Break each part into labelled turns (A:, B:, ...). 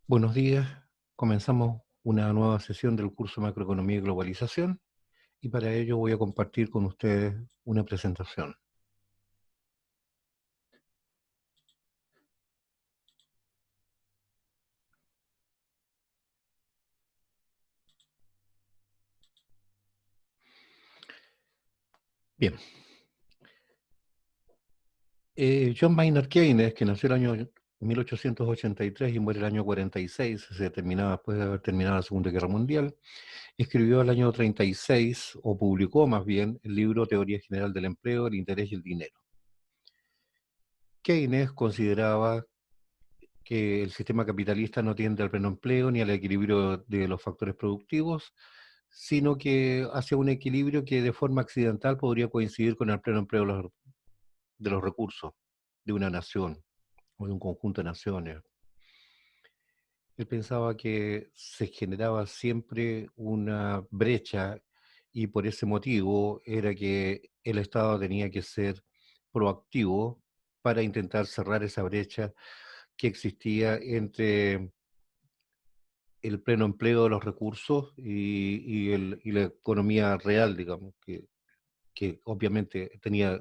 A: Buenos días, comenzamos una nueva sesión del curso Macroeconomía y Globalización y para ello voy a compartir con ustedes una presentación. Bien, John Maynard Keynes, que nació el año 1883 y muere el año 46, se terminaba después de haber terminado la Segunda Guerra Mundial, escribió el año 36, o publicó más bien, el libro Teoría General del Empleo, el Interés y el Dinero. Keynes consideraba que el sistema capitalista no tiende al pleno empleo ni al equilibrio de los factores productivos, sino que hacia un equilibrio que de forma accidental podría coincidir con el pleno empleo de los recursos de una nación o de un conjunto de naciones. Él pensaba que se generaba siempre una brecha y por ese motivo era que el Estado tenía que ser proactivo para intentar cerrar esa brecha que existía entre el pleno empleo de los recursos y la economía real, digamos, que obviamente tenía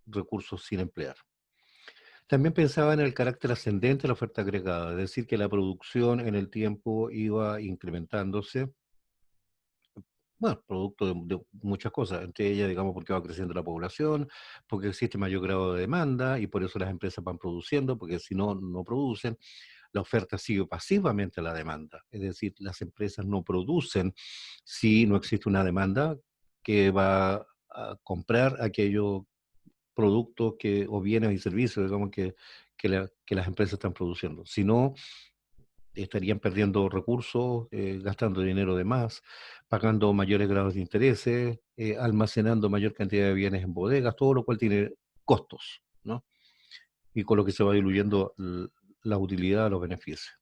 A: recursos sin emplear. También pensaba en el carácter ascendente de la oferta agregada, es decir, que la producción en el tiempo iba incrementándose, bueno, producto de muchas cosas, entre ellas, digamos, porque va creciendo la población, porque existe mayor grado de demanda y por eso las empresas van produciendo, porque si no, no producen. La oferta sigue pasivamente a la demanda, es decir, las empresas no producen si no existe una demanda que va a comprar aquellos productos que, o bienes y servicios, digamos, que las empresas están produciendo. Si no, estarían perdiendo recursos, gastando dinero de más, pagando mayores grados de intereses, almacenando mayor cantidad de bienes en bodegas, todo lo cual tiene costos, ¿no? Y con lo que se va diluyendo la utilidad, los beneficios.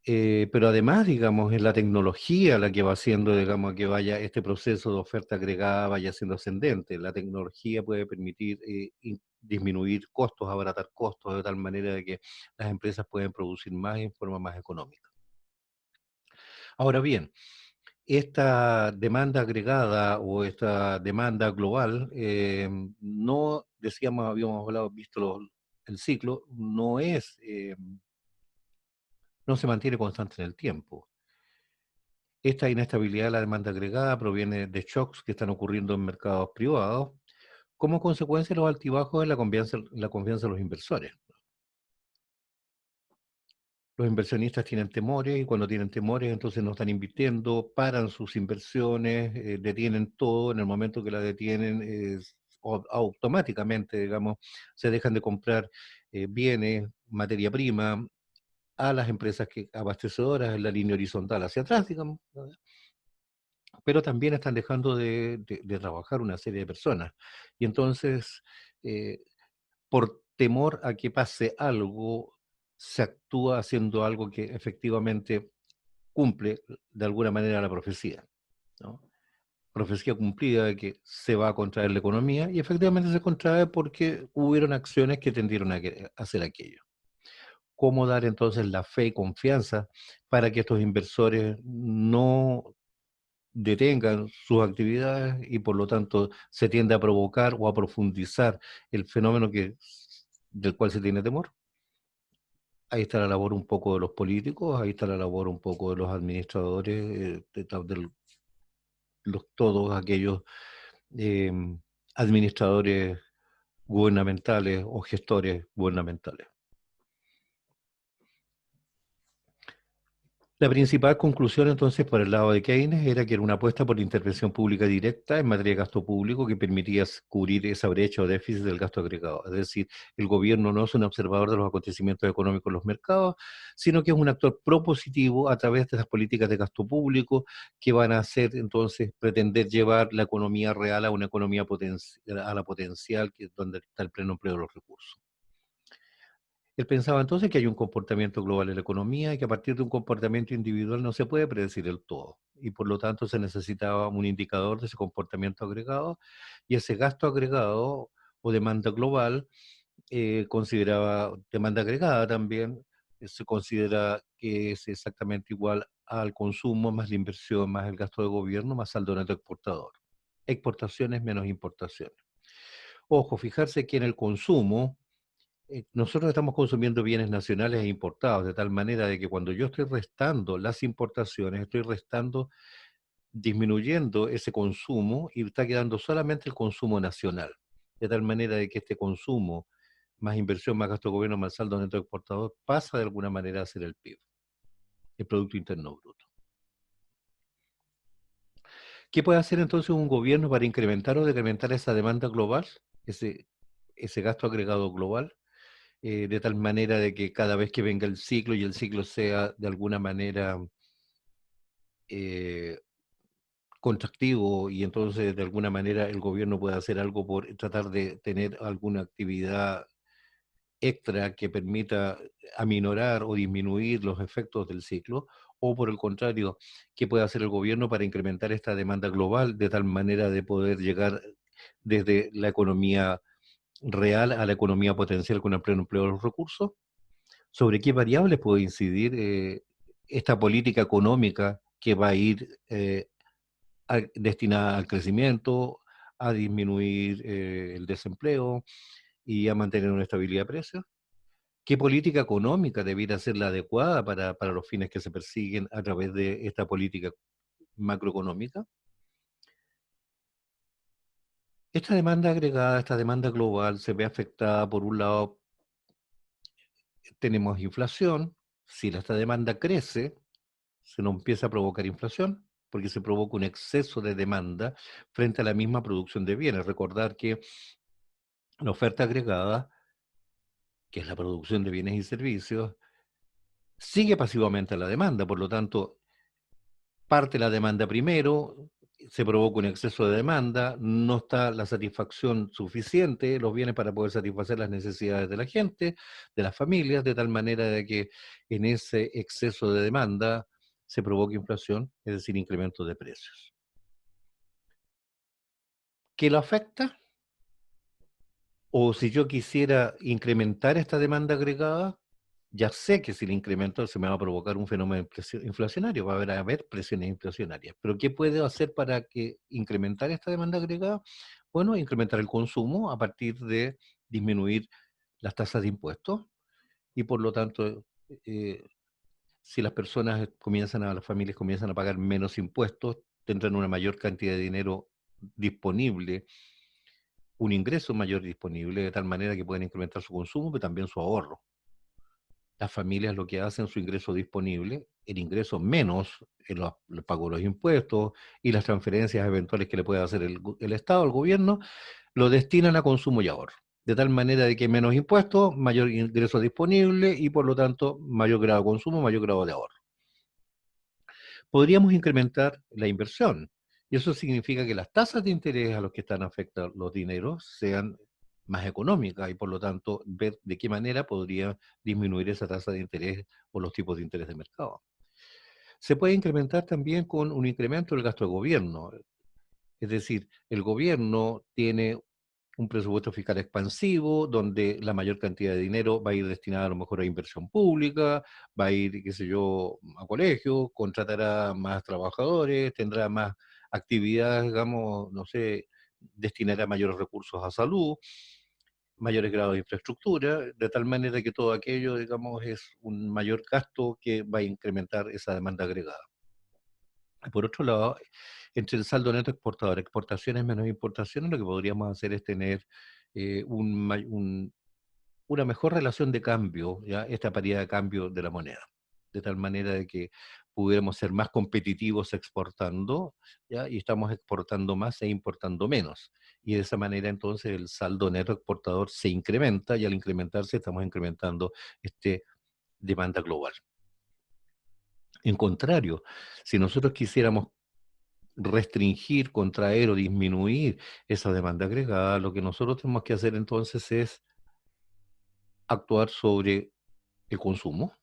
A: Pero además, digamos, es la tecnología la que va haciendo, digamos, que vaya este proceso de oferta agregada vaya siendo ascendente. La tecnología puede permitir disminuir costos, abaratar costos, de tal manera de que las empresas pueden producir más en forma más económica. Ahora bien, esta demanda agregada o esta demanda global, no, decíamos, habíamos hablado, visto el ciclo, no se mantiene constante en el tiempo. Esta inestabilidad de la demanda agregada proviene de shocks que están ocurriendo en mercados privados, como consecuencia de los altibajos en la confianza de los inversores. Los inversionistas tienen temores y cuando tienen temores entonces no están invirtiendo, paran sus inversiones, detienen todo. En el momento que la detienen, automáticamente, digamos, se dejan de comprar bienes, materia prima, a las empresas abastecedoras en la línea horizontal hacia atrás, digamos, ¿no? Pero también están dejando de trabajar una serie de personas. Y entonces, eh, por temor a que pase algo, se actúa haciendo algo que efectivamente cumple de alguna manera la profecía, ¿no? Profecía cumplida de que se va a contraer la economía y efectivamente se contrae porque hubieron acciones que tendieron a hacer aquello. ¿Cómo dar entonces la fe y confianza para que estos inversores no detengan sus actividades y por lo tanto se tiende a provocar o a profundizar el fenómeno del cual se tiene temor? Ahí está la labor un poco de los políticos, ahí está la labor un poco de los administradores, todos aquellos eh, administradores gubernamentales o gestores gubernamentales. La principal conclusión entonces por el lado de Keynes era que era una apuesta por la intervención pública directa en materia de gasto público que permitía cubrir esa brecha o déficit del gasto agregado. Es decir, el gobierno no es un observador de los acontecimientos económicos en los mercados, sino que es un actor propositivo a través de las políticas de gasto público que van a hacer entonces pretender llevar la economía real a una economía a la potencial, que es donde está el pleno empleo de los recursos. Él pensaba entonces que hay un comportamiento global en la economía y que a partir de un comportamiento individual no se puede predecir el todo. Y por lo tanto se necesitaba un indicador de ese comportamiento agregado y ese gasto agregado o demanda global consideraba demanda agregada también, se considera que es exactamente igual al consumo más la inversión más el gasto de gobierno más saldo neto exportador. Exportaciones menos importaciones. Ojo, fijarse que en el consumo nosotros estamos consumiendo bienes nacionales e importados, de tal manera de que cuando yo estoy restando las importaciones, estoy restando, disminuyendo ese consumo y está quedando solamente el consumo nacional. De tal manera de que este consumo, más inversión, más gasto de gobierno, más saldo neto exportador, pasa de alguna manera a ser el PIB, el Producto Interno Bruto. ¿Qué puede hacer entonces un gobierno para incrementar o decrementar esa demanda global, ese gasto agregado global? De tal manera de que cada vez que venga el ciclo y el ciclo sea de alguna manera eh, contractivo y entonces de alguna manera el gobierno puede hacer algo por tratar de tener alguna actividad extra que permita aminorar o disminuir los efectos del ciclo, o por el contrario, qué puede hacer el gobierno para incrementar esta demanda global de tal manera de poder llegar desde la economía real a la economía potencial con el pleno empleo de los recursos. ¿Sobre qué variables puede incidir esta política económica que va a ir destinada al crecimiento, a disminuir el desempleo y a mantener una estabilidad de precios? ¿Qué política económica debiera ser la adecuada para los fines que se persiguen a través de esta política macroeconómica? Esta demanda agregada, esta demanda global se ve afectada, por un lado, tenemos inflación. Si esta demanda crece, se nos empieza a provocar inflación, porque se provoca un exceso de demanda frente a la misma producción de bienes. Recordar que la oferta agregada, que es la producción de bienes y servicios, sigue pasivamente a la demanda, por lo tanto, parte la demanda primero, se provoca un exceso de demanda, no está la satisfacción suficiente, los bienes para poder satisfacer las necesidades de la gente, de las familias, de tal manera de que en ese exceso de demanda se provoca inflación, es decir, incremento de precios. ¿Qué lo afecta? O si yo quisiera incrementar esta demanda agregada, ya sé que si la incremento se me va a provocar un fenómeno inflacionario, va a haber presiones inflacionarias. Pero ¿qué puedo hacer para que incrementar esta demanda agregada? Bueno, incrementar el consumo a partir de disminuir las tasas de impuestos y por lo tanto, eh, si las personas comienzan las familias comienzan a pagar menos impuestos, tendrán una mayor cantidad de dinero disponible, un ingreso mayor disponible, de tal manera que pueden incrementar su consumo, pero también su ahorro. Las familias lo que hacen, su ingreso disponible, el ingreso menos el pago de los impuestos y las transferencias eventuales que le puede hacer el Estado, el gobierno, lo destinan a consumo y ahorro. De tal manera de que menos impuestos, mayor ingreso disponible y por lo tanto mayor grado de consumo, mayor grado de ahorro. Podríamos incrementar la inversión. Y eso significa que las tasas de interés a los que están afectados los dineros sean más económicas y por lo tanto ver de qué manera podría disminuir esa tasa de interés o los tipos de interés de mercado. Se puede incrementar también con un incremento del gasto de gobierno. Es decir, el gobierno tiene un presupuesto fiscal expansivo, donde la mayor cantidad de dinero va a ir destinada a lo mejor a inversión pública, va a ir, qué sé yo, a colegios, contratará más trabajadores, tendrá más actividades, digamos, no sé, destinará mayores recursos a salud, mayores grados de infraestructura, de tal manera que todo aquello, digamos, es un mayor gasto que va a incrementar esa demanda agregada. Por otro lado, entre el saldo neto exportador, exportaciones menos importaciones, lo que podríamos hacer es tener una mejor relación de cambio, ¿ya? Esta paridad de cambio de la moneda, de tal manera de que pudiéramos ser más competitivos exportando, ¿ya? Y estamos exportando más e importando menos. Y de esa manera entonces el saldo neto exportador se incrementa y al incrementarse estamos incrementando este demanda global. En contrario, si nosotros quisiéramos restringir, contraer o disminuir esa demanda agregada, lo que nosotros tenemos que hacer entonces es actuar sobre el consumo,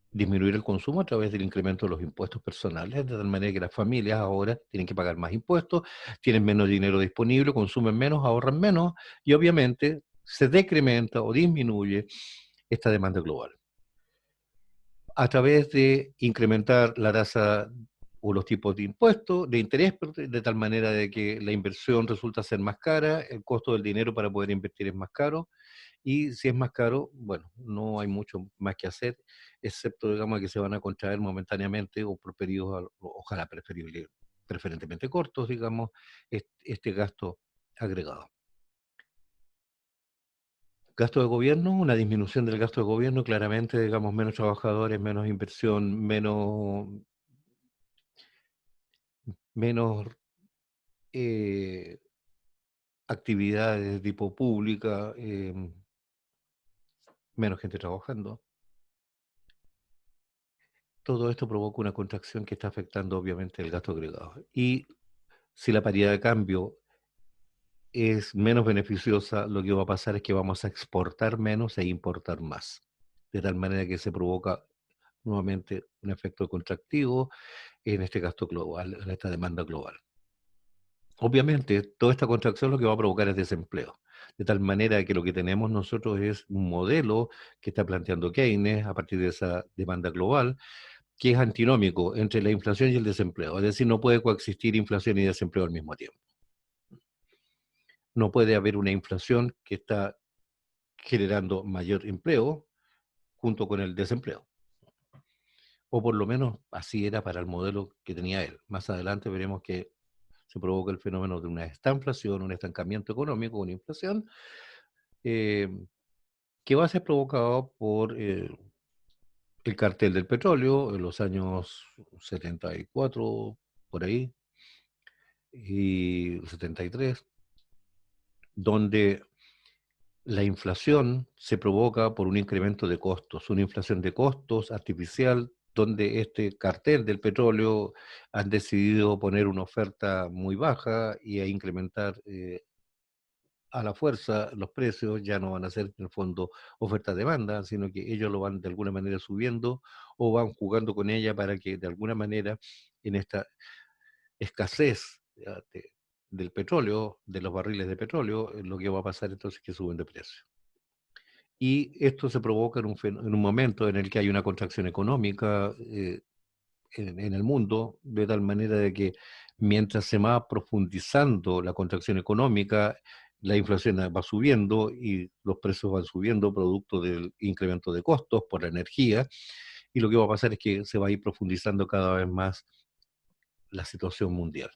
A: disminuir el consumo a través del incremento de los impuestos personales, de tal manera que las familias ahora tienen que pagar más impuestos, tienen menos dinero disponible, consumen menos, ahorran menos y obviamente se decrementa o disminuye esta demanda global. a través de incrementar la tasa o los tipos de impuestos, de interés, de tal manera de que la inversión resulta ser más cara, el costo del dinero para poder invertir es más caro, y si es más caro, bueno, no hay mucho más que hacer, excepto, digamos, que se van a contraer momentáneamente o por periodos, ojalá preferentemente cortos, digamos, este gasto agregado. Gasto de gobierno, una disminución del gasto de gobierno, claramente, digamos, menos trabajadores, menos inversión, menos eh, actividades de tipo pública, menos gente trabajando. Todo esto provoca una contracción que está afectando obviamente el gasto agregado. Y si la paridad de cambio es menos beneficiosa, lo que va a pasar es que vamos a exportar menos e importar más. De tal manera que se provoca nuevamente un efecto contractivo en este gasto global, en esta demanda global. Obviamente, toda esta contracción lo que va a provocar es desempleo. De tal manera que lo que tenemos nosotros es un modelo que está planteando Keynes a partir de esa demanda global, que es antinómico entre la inflación y el desempleo. Es decir, no puede coexistir inflación y desempleo al mismo tiempo. No puede haber una inflación que está generando mayor empleo junto con el desempleo. O por lo menos así era para el modelo que tenía él. Más adelante veremos que se provoca el fenómeno de una estanflación, un estancamiento económico, una inflación, eh, que va a ser provocado por el cartel del petróleo en los años 74, por ahí, y 73, donde la inflación se provoca por un incremento de costos, una inflación de costos artificial, donde este cartel del petróleo han decidido poner una oferta muy baja y a incrementar a la fuerza los precios. Ya no van a ser en el fondo oferta-demanda, sino que ellos lo van de alguna manera subiendo o van jugando con ella para que de alguna manera en esta escasez del petróleo, de los barriles de petróleo, lo que va a pasar entonces es que suben de precio. Y esto se provoca en un momento en el que hay una contracción económica en el mundo, de tal manera de que mientras se va profundizando la contracción económica, la inflación va subiendo y los precios van subiendo producto del incremento de costos por la energía, y lo que va a pasar es que se va a ir profundizando cada vez más la situación mundial.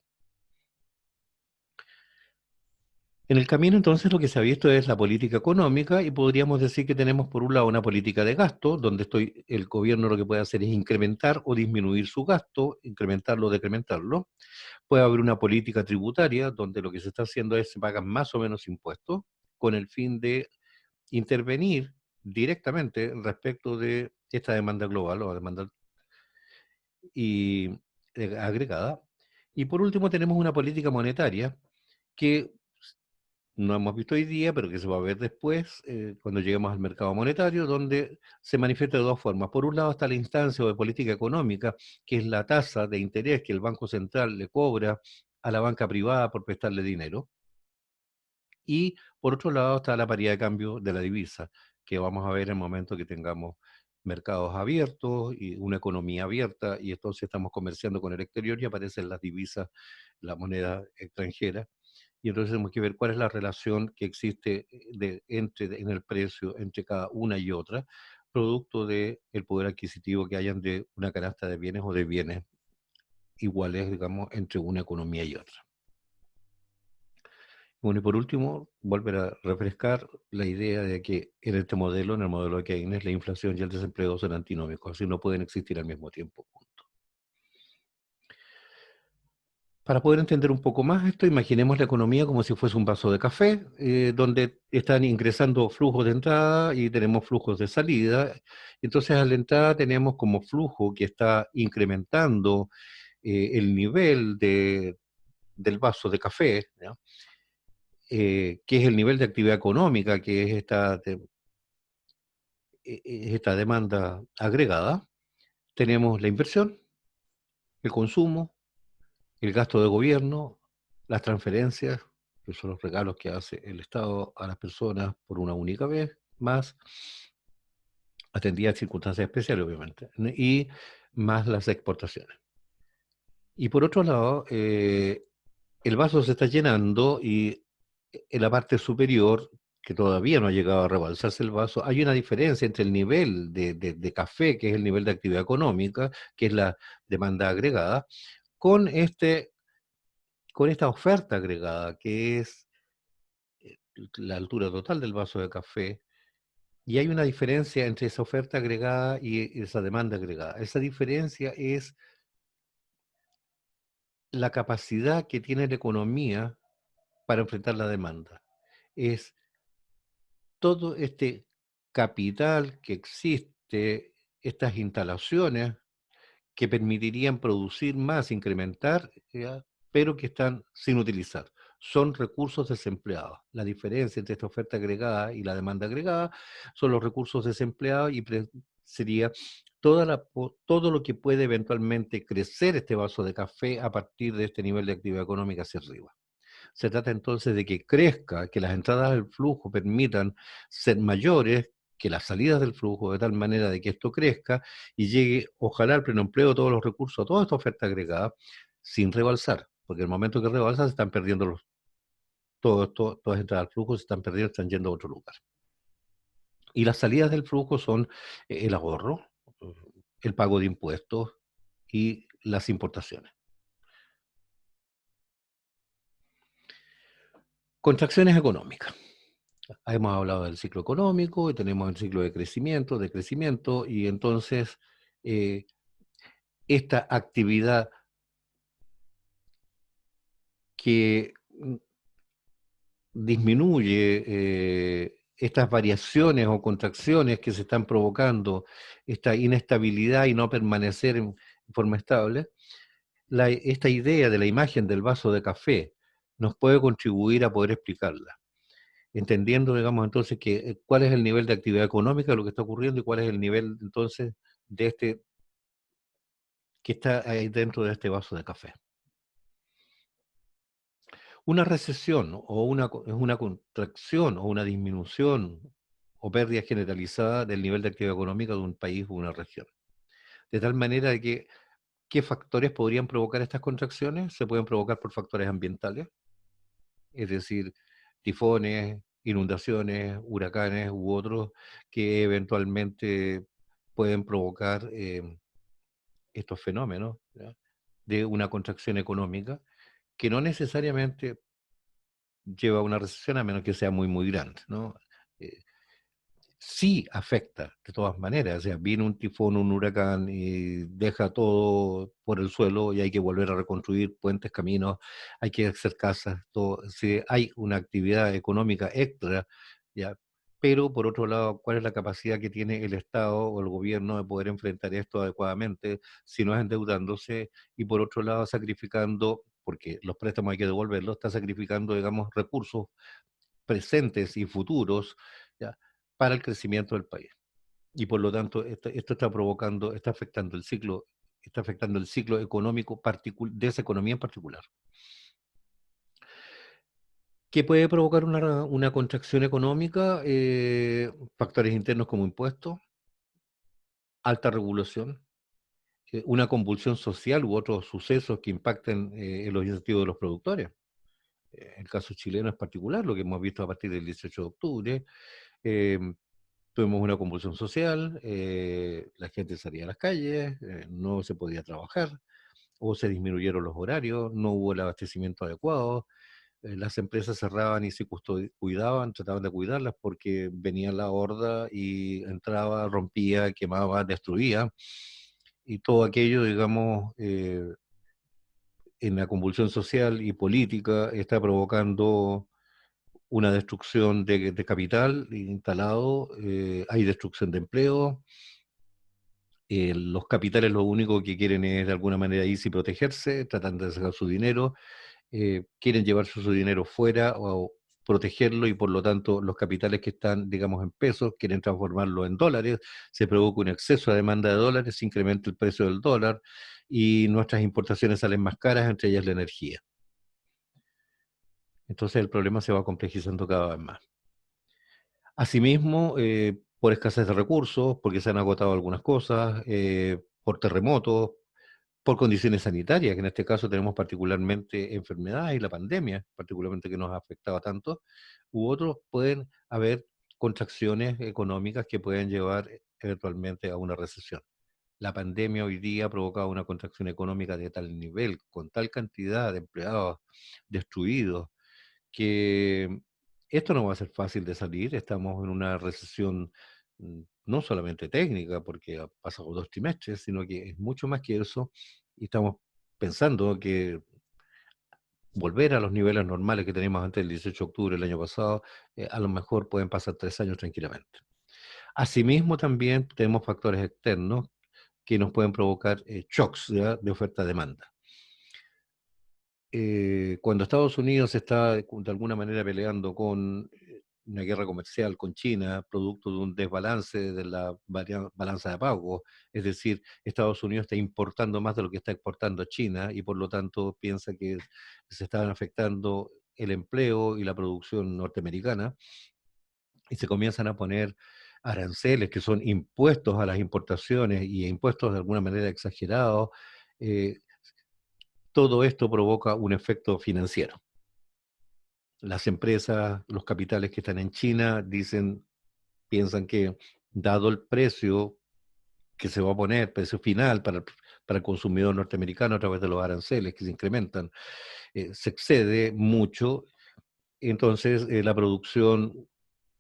A: En el camino, entonces, lo que se ha visto es la política económica, y podríamos decir que tenemos, por un lado, una política de gasto, donde el gobierno lo que puede hacer es incrementar o disminuir su gasto, incrementarlo o decrementarlo. Puede haber una política tributaria, donde lo que se está haciendo es se pagan más o menos impuestos, con el fin de intervenir directamente respecto de esta demanda global o demanda y, agregada. Y por último, tenemos una política monetaria que no hemos visto hoy día, pero que se va a ver después, cuando lleguemos al mercado monetario, donde se manifiesta de dos formas. Por un lado está la instancia de política económica, que es la tasa de interés que el Banco Central le cobra a la banca privada por prestarle dinero. Y por otro lado está la paridad de cambio de la divisa, que vamos a ver en el momento que tengamos mercados abiertos y una economía abierta, y entonces estamos comerciando con el exterior y aparecen las divisas, la moneda extranjera, y entonces tenemos que ver cuál es la relación que existe en el precio entre cada una y otra, producto del poder adquisitivo que hayan de una canasta de bienes o de bienes iguales, digamos, entre una economía y otra. Bueno, y por último, volver a refrescar la idea de que en este modelo, en el modelo de Keynes, la inflación y el desempleo son antinómicos, así no pueden existir al mismo tiempo. Para poder entender un poco más esto, imaginemos la economía como si fuese un vaso de café, donde están ingresando flujos de entrada y tenemos flujos de salida. Entonces, a la entrada tenemos como flujo que está incrementando el nivel del vaso de café, ¿no? Que es el nivel de actividad económica, que es esta demanda agregada. Tenemos la inversión, el consumo, el gasto de gobierno, las transferencias, que son los regalos que hace el Estado a las personas por una única vez, más atendía a circunstancias especiales, obviamente, y más las exportaciones. Y por otro lado, el vaso se está llenando y en la parte superior, que todavía no ha llegado a rebalsarse el vaso, hay una diferencia entre el nivel de café, que es el nivel de actividad económica, que es la demanda agregada, con, con esta oferta agregada, que es la altura total del vaso de café, y hay una diferencia entre esa oferta agregada y esa demanda agregada. Esa diferencia es la capacidad que tiene la economía para enfrentar la demanda. Es todo este capital que existe, estas instalaciones que permitirían producir más, incrementar, ¿ya? Pero que están sin utilizar. Son recursos desempleados. La diferencia entre esta oferta agregada y la demanda agregada son los recursos desempleados y sería todo lo que puede eventualmente crecer este vaso de café a partir de este nivel de actividad económica hacia arriba. Se trata entonces de que crezca, que las entradas del flujo permitan ser mayores que las salidas del flujo, de tal manera de que esto crezca y llegue, ojalá, al pleno empleo, todos los recursos, toda esta oferta agregada, sin rebalsar, porque el momento que rebalsa se están perdiendo todas las entradas del flujo, se están perdiendo, están yendo a otro lugar. Y las salidas del flujo son el ahorro, el pago de impuestos y las importaciones. Contracciones económicas. Hemos hablado del ciclo económico y tenemos el ciclo de crecimiento, y entonces eh, esta actividad que disminuye estas variaciones o contracciones que se están provocando, esta inestabilidad y no permanecer en forma estable, esta idea de la imagen del vaso de café nos puede contribuir a poder explicarla, entendiendo, digamos, entonces, que cuál es el nivel de actividad económica de lo que está ocurriendo y cuál es el nivel, entonces, de que está ahí dentro de este vaso de café. Una recesión es una contracción o una disminución o pérdida generalizada del nivel de actividad económica de un país o una región. De tal manera de que, ¿qué factores podrían provocar estas contracciones? Se pueden provocar por factores ambientales, es decir, tifones, inundaciones, huracanes u otros que eventualmente pueden provocar estos fenómenos, ¿ya?, de una contracción económica que no necesariamente lleva a una recesión a menos que sea muy, muy grande, ¿no? Eh, sí afecta de todas maneras, o sea, viene un tifón, un huracán y deja todo por el suelo y hay que volver a reconstruir puentes, caminos, hay que hacer casas, todo, sí, hay una actividad económica extra, ya, pero por otro lado, ¿cuál es la capacidad que tiene el Estado o el gobierno de poder enfrentar esto adecuadamente si no es endeudándose y por otro lado sacrificando, porque los préstamos hay que devolverlos, está sacrificando, digamos, recursos presentes y futuros, ¿ya?, para el crecimiento del país? Y por lo tanto, esto está provocando, está afectando el ciclo económico de esa economía en particular. ¿Qué puede provocar una contracción económica? Factores internos como impuestos, alta regulación, una convulsión social u otros sucesos que impacten en los incentivos de los productores. El caso chileno es particular, lo que hemos visto a partir del 18 de octubre. eh, Tuvimos una convulsión social, la gente salía a las calles, no se podía trabajar, o se disminuyeron los horarios, no hubo el abastecimiento adecuado, las empresas cerraban y se cuidaban, trataban de cuidarlas porque venía la horda y entraba, rompía, quemaba, destruía, y todo aquello, digamos, en la convulsión social y política está provocando una destrucción de capital instalado, hay destrucción de empleo. Los capitales lo único que quieren es de alguna manera irse y protegerse, tratan de sacar su dinero, quieren llevarse su dinero fuera o protegerlo, y por lo tanto los capitales que están, digamos, en pesos, quieren transformarlo en dólares, se provoca un exceso de demanda de dólares, se incrementa el precio del dólar y nuestras importaciones salen más caras, entre ellas la energía. Entonces el problema se va complejizando cada vez más. Asimismo, por escasez de recursos, porque se han agotado algunas cosas, por terremotos, por condiciones sanitarias, que en este caso tenemos particularmente enfermedades y la pandemia, particularmente que nos ha afectado tanto, u otros pueden haber contracciones económicas que pueden llevar eventualmente a una recesión. La pandemia hoy día ha provocado una contracción económica de tal nivel, con tal cantidad de empleados destruidos, que esto no va a ser fácil de salir. Estamos en una recesión no solamente técnica, porque ha pasado 2 trimestres, sino que es mucho más que eso, y estamos pensando que volver a los niveles normales que teníamos antes del 18 de octubre del año pasado, a lo mejor pueden pasar 3 años tranquilamente. Asimismo, también tenemos factores externos que nos pueden provocar shocks, ¿ya?, de oferta-demanda. Cuando Estados Unidos está de alguna manera peleando con una guerra comercial con China, producto de un desbalance de la balanza de pago, es decir, Estados Unidos está importando más de lo que está exportando a China y por lo tanto piensa que se están afectando el empleo y la producción norteamericana, y se comienzan a poner aranceles que son impuestos a las importaciones y impuestos de alguna manera exagerados. eh, Todo esto provoca un efecto financiero. Las empresas, los capitales que están en China piensan que dado el precio que se va a poner, precio final para el consumidor norteamericano a través de los aranceles que se incrementan, se excede mucho. Entonces la producción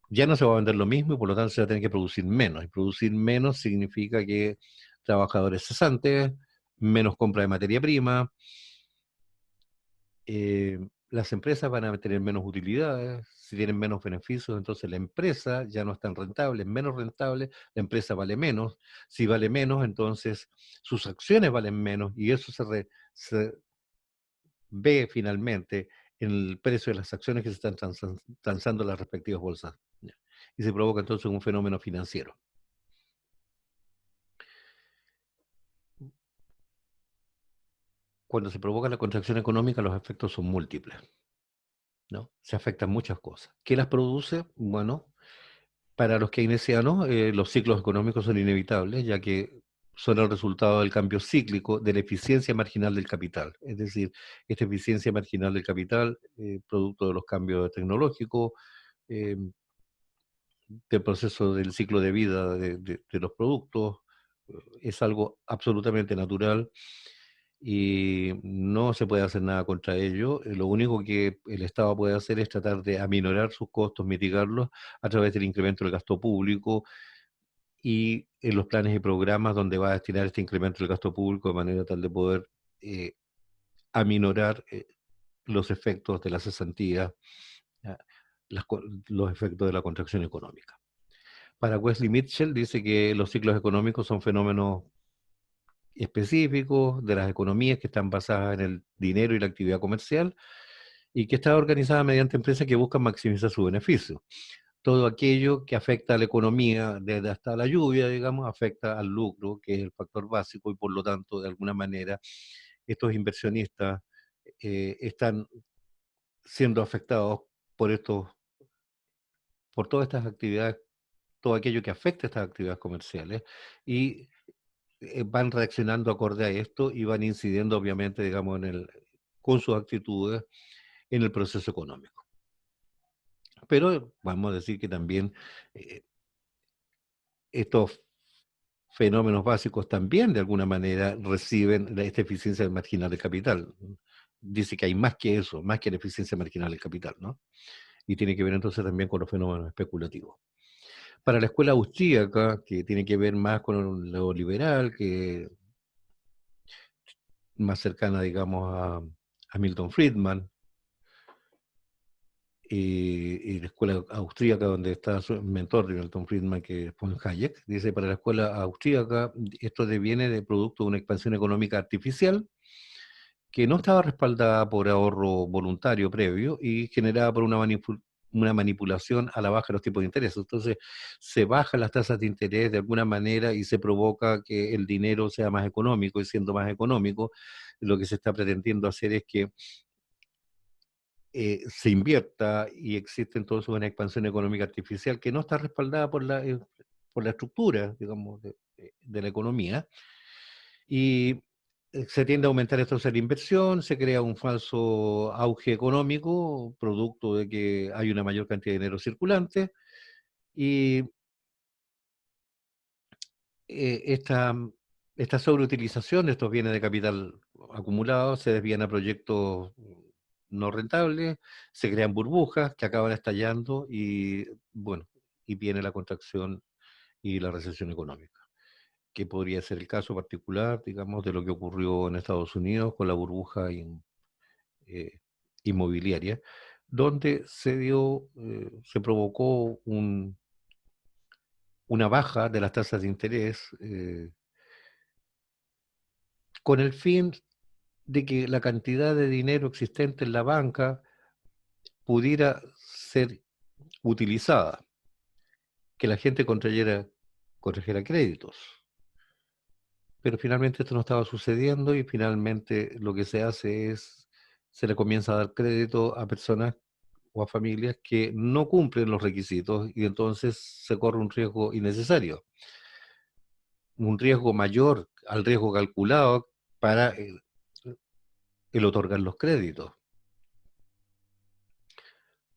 A: ya no se va a vender lo mismo y por lo tanto se va a tener que producir menos. Y producir menos significa que trabajadores cesantes, menos compra de materia prima, eh, las empresas van a tener menos utilidades, si tienen menos beneficios, entonces la empresa ya no es tan rentable, es menos rentable, la empresa vale menos, si vale menos, entonces sus acciones valen menos y eso se ve finalmente en el precio de las acciones que se están transando en las respectivas bolsas. ¿Ya? Y se provoca entonces un fenómeno financiero. Cuando se provoca la contracción económica, los efectos son múltiples, ¿no? Se afectan muchas cosas. ¿Qué las produce? Bueno, para los keynesianos, los ciclos económicos son inevitables, ya que son el resultado del cambio cíclico de la eficiencia marginal del capital. Es decir, esta eficiencia marginal del capital, producto de los cambios tecnológicos, eh, del proceso del ciclo de vida de los productos, es algo absolutamente natural y no se puede hacer nada contra ello. Lo único que el Estado puede hacer es tratar de aminorar sus costos, mitigarlos a través del incremento del gasto público y en los planes y programas donde va a destinar este incremento del gasto público de manera tal de poder eh, aminorar los efectos de la cesantía, ah, los efectos de la contracción económica. Para Wesley Mitchell dice que los ciclos económicos son fenómenos específicos de las economías que están basadas en el dinero y la actividad comercial y que está organizada mediante empresas que buscan maximizar su beneficio. Todo aquello que afecta a la economía, desde hasta la lluvia, digamos, afecta al lucro, que es el factor básico, y por lo tanto, de alguna manera, estos inversionistas están siendo afectados por por todas estas actividades, todo aquello que afecta a estas actividades comerciales, y van reaccionando acorde a esto y van incidiendo, obviamente, digamos, con sus actitudes en el proceso económico. Pero vamos a decir que también eh, estos fenómenos básicos también de alguna manera reciben esta eficiencia marginal del capital. Dice que hay más que eso, más que la eficiencia marginal del capital, ¿no? Y tiene que ver entonces también con los fenómenos especulativos. Para la escuela austríaca, que tiene que ver más con lo liberal, que más cercana, digamos, a Milton Friedman, y la escuela austríaca donde está su mentor de Milton Friedman, que es von Hayek, dice, para la escuela austríaca esto deviene de producto de una expansión económica artificial que no estaba respaldada por ahorro voluntario previo y generada por una manipulación a la baja de los tipos de interés. Entonces, se bajan las tasas de interés de alguna manera y se provoca que el dinero sea más económico, y siendo más económico, lo que se está pretendiendo hacer es que se invierta y existe entonces una expansión económica artificial que no está respaldada por por la estructura, digamos, de la economía, y se tiende a aumentar entonces la inversión, se crea un falso auge económico, producto de que hay una mayor cantidad de dinero circulante, y esta sobreutilización de estos bienes de capital acumulados se desvían a proyectos no rentables, se crean burbujas que acaban estallando y, bueno, y viene la contracción y la recesión económica, que podría ser el caso particular, digamos, de lo que ocurrió en Estados Unidos con la burbuja eh, inmobiliaria, donde se provocó una baja de las tasas de interés con el fin de que la cantidad de dinero existente en la banca pudiera ser utilizada, que la gente contrajera créditos. Pero finalmente esto no estaba sucediendo y finalmente lo que se hace es, se le comienza a dar crédito a personas o a familias que no cumplen los requisitos y entonces se corre un riesgo innecesario, un riesgo mayor al riesgo calculado para el otorgar los créditos.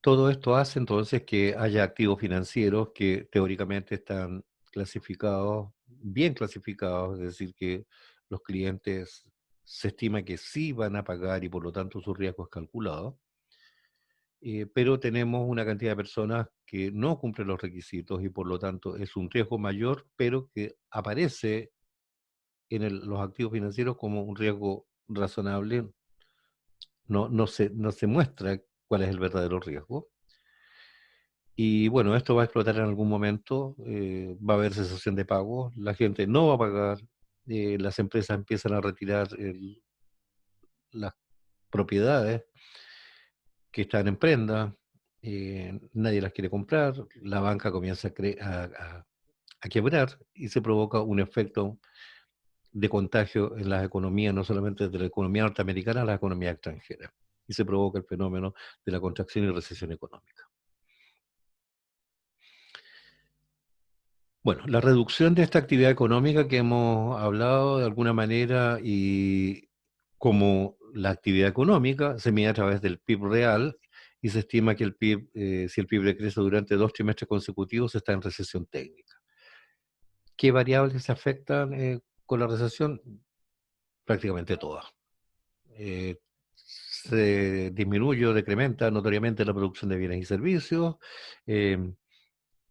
A: Todo esto hace entonces que haya activos financieros que teóricamente están clasificados, bien clasificados, es decir, que los clientes se estima que sí van a pagar y por lo tanto su riesgo es calculado, pero tenemos una cantidad de personas que no cumplen los requisitos y por lo tanto es un riesgo mayor, pero que aparece en los activos financieros como un riesgo razonable, no se muestra cuál es el verdadero riesgo. Y bueno, esto va a explotar en algún momento, va a haber cesación de pago, la gente no va a pagar, las empresas empiezan a retirar las propiedades que están en prenda, nadie las quiere comprar, la banca comienza a quebrar y se provoca un efecto de contagio en las economías, no solamente de la economía norteamericana a la economía extranjera, y se provoca el fenómeno de la contracción y recesión económica. Bueno, la reducción de esta actividad económica que hemos hablado de alguna manera y como la actividad económica se mide a través del PIB real y se estima que el PIB, si el PIB decrece durante 2 trimestres consecutivos, está en recesión técnica. ¿Qué variables se afectan con la recesión? Prácticamente todas. Se disminuye o decrementa notoriamente la producción de bienes y servicios, eh,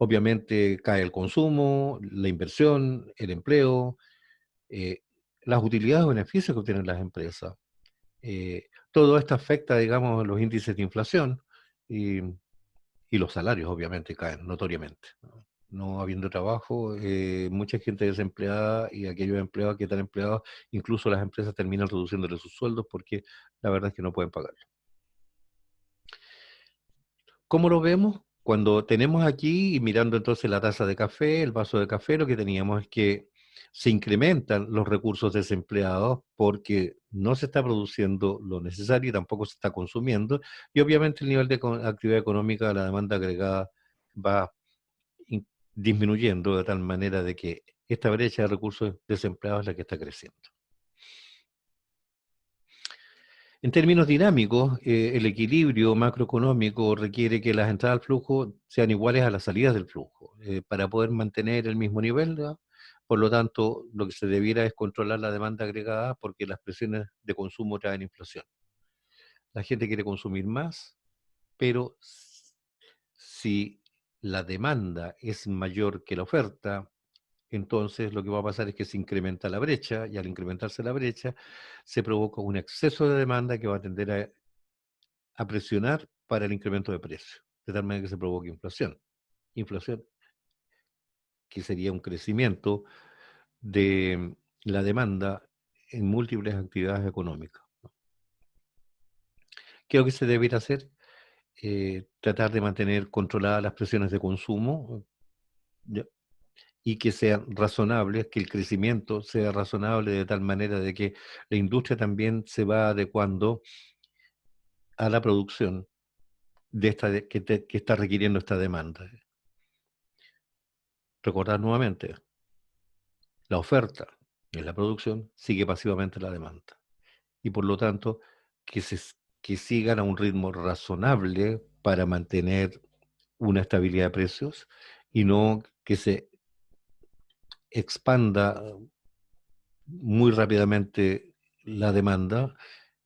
A: obviamente cae el consumo, la inversión, el empleo, eh, las utilidades o beneficios que obtienen las empresas. Todo esto afecta, digamos, los índices de inflación y, y los salarios, obviamente, caen notoriamente. No habiendo trabajo, mucha gente desempleada y aquellos empleados que están empleados, incluso las empresas terminan reduciéndole sus sueldos porque la verdad es que no pueden pagarlo. ¿Cómo lo vemos? Cuando tenemos aquí, y mirando entonces la taza de café, el vaso de café, lo que teníamos es que se incrementan los recursos desempleados porque no se está produciendo lo necesario y tampoco se está consumiendo, y obviamente el nivel de actividad económica, la demanda agregada va in- disminuyendo de tal manera de que esta brecha de recursos desempleados es la que está creciendo. En términos dinámicos, el equilibrio macroeconómico requiere que las entradas al flujo sean iguales a las salidas del flujo, para poder mantener el mismo nivel, ¿no? Por lo tanto, lo que se debiera es controlar la demanda agregada porque las presiones de consumo traen inflación. La gente quiere consumir más, pero si la demanda es mayor que la oferta, entonces lo que va a pasar es que se incrementa la brecha y al incrementarse la brecha se provoca un exceso de demanda que va a tender a presionar para el incremento de precios, de tal manera que se provoque inflación. Inflación que sería un crecimiento de la demanda en múltiples actividades económicas. ¿Qué es lo que se debería hacer? Tratar de mantener controladas las presiones de consumo, ¿ya? Y que sean razonables, que el crecimiento sea razonable de tal manera de que la industria también se va adecuando a la producción que está requiriendo esta demanda. Recordar nuevamente, la oferta en la producción sigue pasivamente la demanda. Y por lo tanto, que, se, que sigan a un ritmo razonable para mantener una estabilidad de precios y no que se expanda muy rápidamente la demanda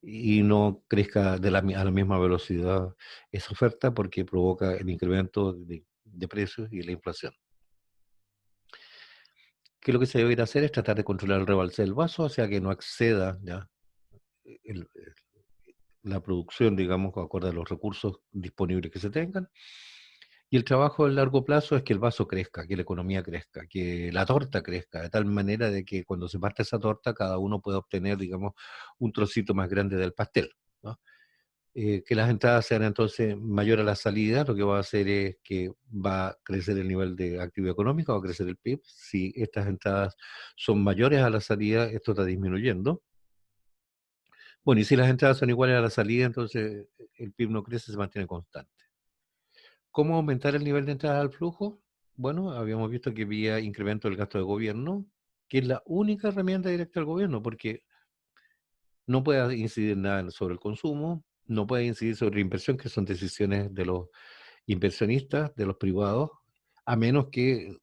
A: y no crezca a la misma velocidad esa oferta porque provoca el incremento de precios y la inflación. ¿Qué es lo que se debe hacer? Es tratar de controlar el rebalse del vaso, o sea que no acceda ya el, la producción, digamos, acorde a los recursos disponibles que se tengan. Y el trabajo a largo plazo es que el vaso crezca, que la economía crezca, que la torta crezca, de tal manera de que cuando se parte esa torta, cada uno pueda obtener, digamos, un trocito más grande del pastel, ¿no? Que las entradas sean entonces mayores a las salidas, lo que va a hacer es que va a crecer el nivel de actividad económica, va a crecer el PIB. Si estas entradas son mayores a la salida, esto está disminuyendo. Bueno, y si las entradas son iguales a la salida, entonces el PIB no crece, se mantiene constante. ¿Cómo aumentar el nivel de entrada al flujo? Bueno, habíamos visto que había incremento del gasto de gobierno, que es la única herramienta directa del gobierno, porque no puede incidir nada sobre el consumo, no puede incidir sobre la inversión, que son decisiones de los inversionistas, de los privados, a menos que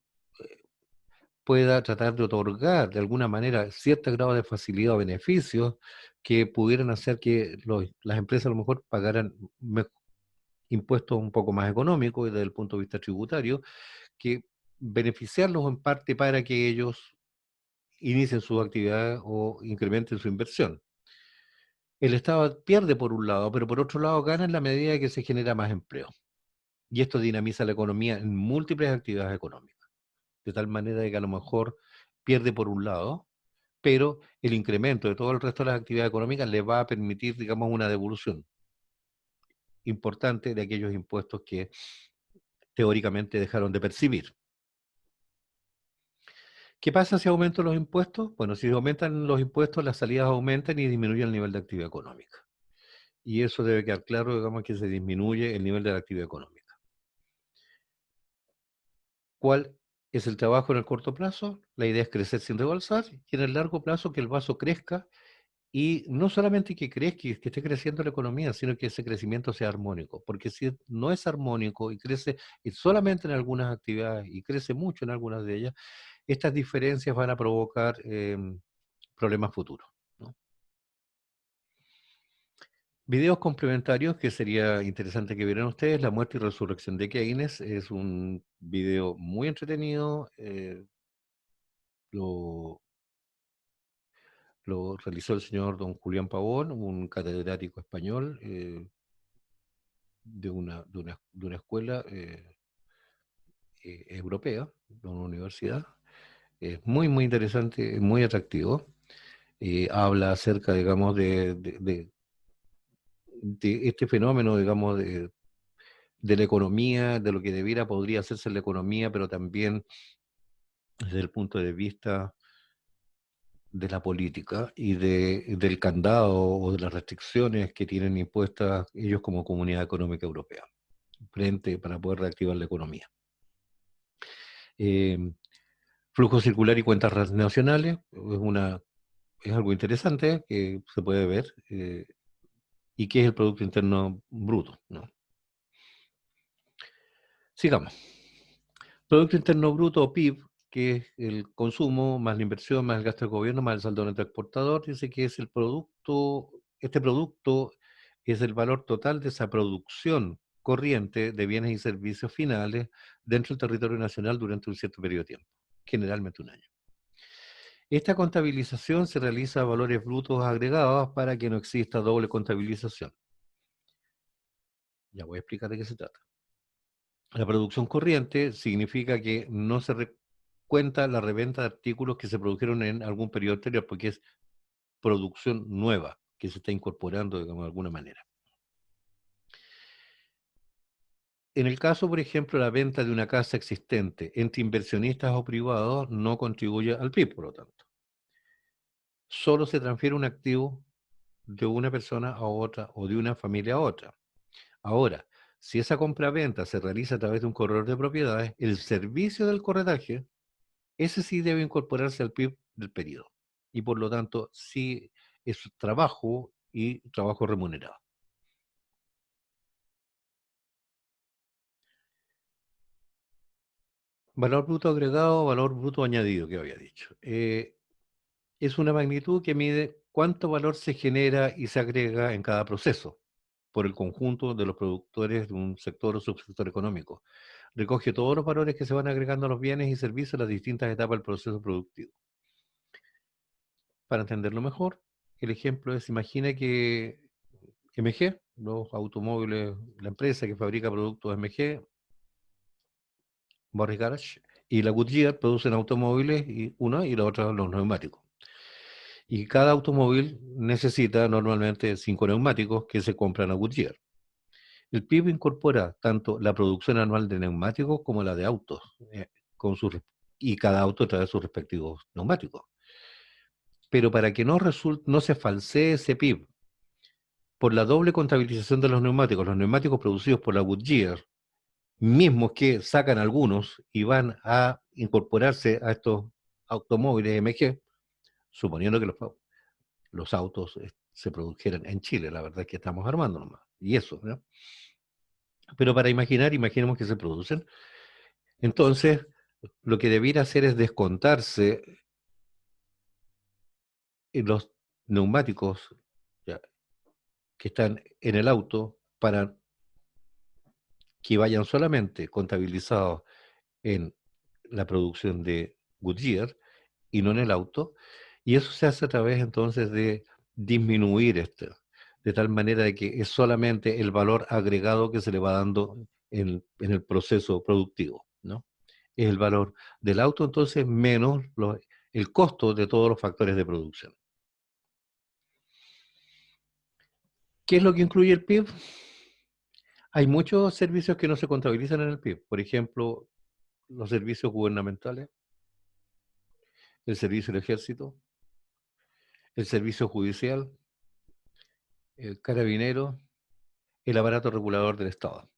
A: pueda tratar de otorgar de alguna manera cierto grado de facilidad o beneficios que pudieran hacer que las empresas a lo mejor pagaran impuestos un poco más económicos desde el punto de vista tributario, que beneficiarlos en parte para que ellos inicien sus actividades o incrementen su inversión. El Estado pierde por un lado, pero por otro lado gana en la medida que se genera más empleo. Y esto dinamiza la economía en múltiples actividades económicas. De tal manera que a lo mejor pierde por un lado, pero el incremento de todo el resto de las actividades económicas le va a permitir, digamos, una devolución importante de aquellos impuestos que teóricamente dejaron de percibir. ¿Qué pasa si aumentan los impuestos? Bueno, si aumentan los impuestos, las salidas aumentan y disminuye el nivel de actividad económica. Y eso debe quedar claro, digamos, que se disminuye el nivel de la actividad económica. ¿Cuál es el trabajo en el corto plazo? La idea es crecer sin rebalsar y en el largo plazo que el vaso crezca y no solamente que crezca, que esté creciendo la economía, sino que ese crecimiento sea armónico. Porque si no es armónico y crece solamente en algunas actividades y crece mucho en algunas de ellas, estas diferencias van a provocar problemas futuros, ¿no? Videos complementarios que sería interesante que vieran ustedes. La muerte y resurrección de Keynes es un video muy entretenido. Lo, lo realizó el señor don Julián Pavón, un catedrático español de una escuela europea, de una universidad. Es muy, muy interesante, muy atractivo. Habla acerca, digamos, de este fenómeno, digamos, de la economía, de lo que debiera, podría hacerse la economía, pero también desde el punto de vista de la política y del candado o de las restricciones que tienen impuestas ellos como Comunidad Económica Europea, frente para poder reactivar la economía. Eh, Flujo circular y cuentas nacionales es algo interesante que se puede ver. ¿Y qué es el Producto Interno Bruto? ¿No? Sigamos. Producto Interno Bruto o PIB, que es el consumo más la inversión más el gasto del gobierno más el saldo neto exportador, dice que es el producto, este producto es el valor total de esa producción corriente de bienes y servicios finales dentro del territorio nacional durante un cierto periodo de tiempo, generalmente un año. Esta contabilización se realiza a valores brutos agregados para que no exista doble contabilización. Ya voy a explicar de qué se trata. La producción corriente significa que no se cuenta la reventa de artículos que se produjeron en algún periodo anterior, porque es producción nueva que se está incorporando, digamos, de alguna manera. En el caso, por ejemplo, la venta de una casa existente entre inversionistas o privados no contribuye al PIB, por lo tanto. Solo se transfiere un activo de una persona a otra o de una familia a otra. Ahora, Si esa compra-venta se realiza a través de un corredor de propiedades, el servicio del corretaje, ese sí debe incorporarse al PIB del periodo. Y por lo tanto, sí es trabajo y trabajo remunerado. Valor bruto agregado, valor bruto añadido, que había dicho. Es una magnitud que mide cuánto valor se genera y se agrega en cada proceso por el conjunto de los productores de un sector o subsector económico. Recoge todos los valores que se van agregando a los bienes y servicios en las distintas etapas del proceso productivo. Para entenderlo mejor, el ejemplo es, imagina que MG, los automóviles, la empresa que fabrica productos MG, Morris Garage, y la Goodyear producen automóviles, y una y la otra los neumáticos. Y cada automóvil necesita normalmente 5 neumáticos que se compran a Goodyear. El PIB incorpora tanto la producción anual de neumáticos como la de autos, con y cada auto trae sus respectivos neumáticos. Pero para que no se falsee ese PIB, por la doble contabilización de los neumáticos producidos por la Goodyear, mismos que sacan algunos y van a incorporarse a estos automóviles MG, suponiendo que los autos se produjeran en Chile, la verdad es que estamos armando nomás, y eso, ¿no? Pero para imaginemos que se producen, entonces lo que debiera hacer es descontarse en los neumáticos, ya, que están en el auto para que vayan solamente contabilizados en la producción de Goodyear y no en el auto, y eso se hace a través entonces de disminuir esto, de tal manera de que es solamente el valor agregado que se le va dando en el proceso productivo, ¿no? Es el valor del auto entonces menos el costo de todos los factores de producción. ¿Qué es lo que incluye el PIB? Hay muchos servicios que no se contabilizan en el PIB, por ejemplo, los servicios gubernamentales, el servicio del ejército, el servicio judicial, el carabinero, el aparato regulador del Estado.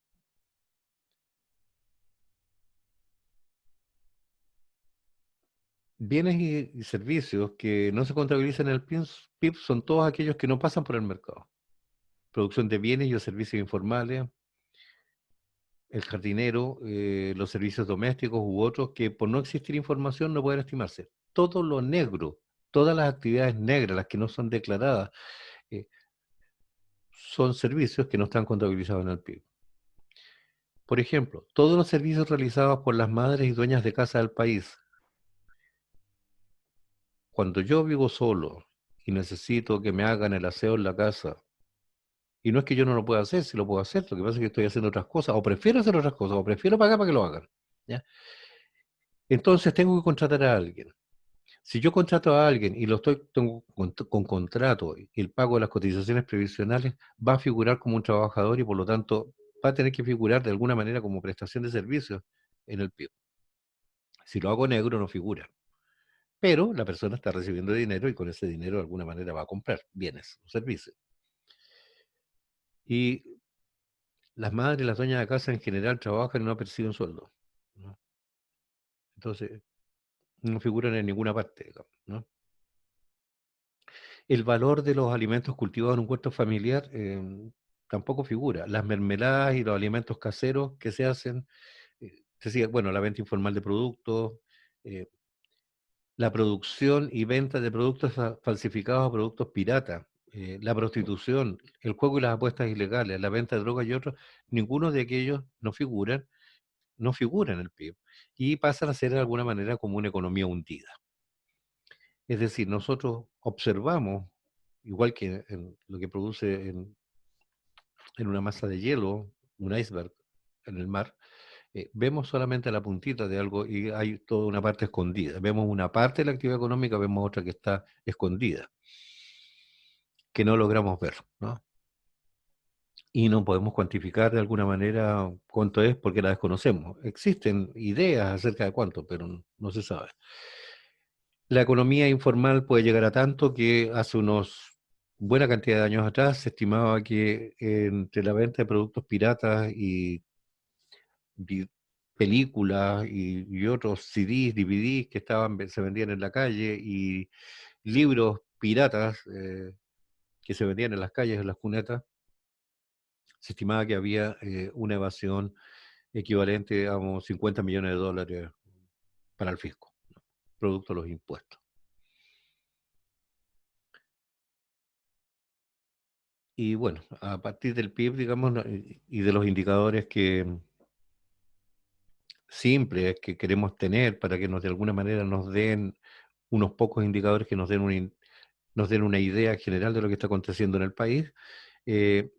A: Bienes y servicios que no se contabilizan en el PIB son todos aquellos que no pasan por el mercado. Producción de bienes y servicios informales, el jardinero, los servicios domésticos u otros que por no existir información no pueden estimarse. Todo lo negro, todas las actividades negras, las que no son declaradas, eh, son servicios que no están contabilizados en el PIB. Por ejemplo, todos los servicios realizados por las madres y dueñas de casa del país. Cuando yo vivo solo y necesito que me hagan el aseo en la casa, y no es que yo no lo pueda hacer, si lo puedo hacer, lo que pasa es que estoy haciendo otras cosas, o prefiero hacer otras cosas, o prefiero pagar para que lo hagan, ¿ya? Entonces tengo que contratar a alguien. Si yo contrato a alguien y tengo con contrato y el pago de las cotizaciones previsionales, va a figurar como un trabajador y por lo tanto va a tener que figurar de alguna manera como prestación de servicios en el PIB. Si lo hago negro no figura. Pero la persona está recibiendo dinero y con ese dinero de alguna manera va a comprar bienes o servicios. Y las madres, las dueñas de casa en general trabajan y no perciben sueldo, ¿no? Entonces, no figuran en ninguna parte, digamos, ¿no? El valor de los alimentos cultivados en un huerto familiar tampoco figura. Las mermeladas y los alimentos caseros que se hacen, bueno, la venta informal de productos, eh, la producción y venta de productos falsificados o productos piratas, la prostitución, el juego y las apuestas ilegales, la venta de drogas y otros, ninguno de aquellos no figura en el PIB y pasan a ser de alguna manera como una economía hundida. Es decir, nosotros observamos, igual que en lo que produce en una masa de hielo, un iceberg en el mar, vemos solamente la puntita de algo y hay toda una parte escondida. Vemos una parte de la actividad económica, vemos otra que está escondida, que no logramos ver, ¿no? Y no podemos cuantificar de alguna manera cuánto es porque la desconocemos. Existen ideas acerca de cuánto, pero no se sabe. La economía informal puede llegar a tanto que hace unos buena cantidad de años atrás se estimaba que entre la venta de productos piratas y películas y otros CDs, DVDs que se vendían en la calle y libros piratas que se vendían en las calles, en las cunetas, se estimaba que había una evasión equivalente a unos 50 millones de dólares para el fisco, producto de los impuestos. Y bueno, a partir del PIB, digamos, y de los indicadores simples que queremos tener para que de alguna manera nos den unos pocos indicadores que nos den una idea general de lo que está aconteciendo en el país. Eh,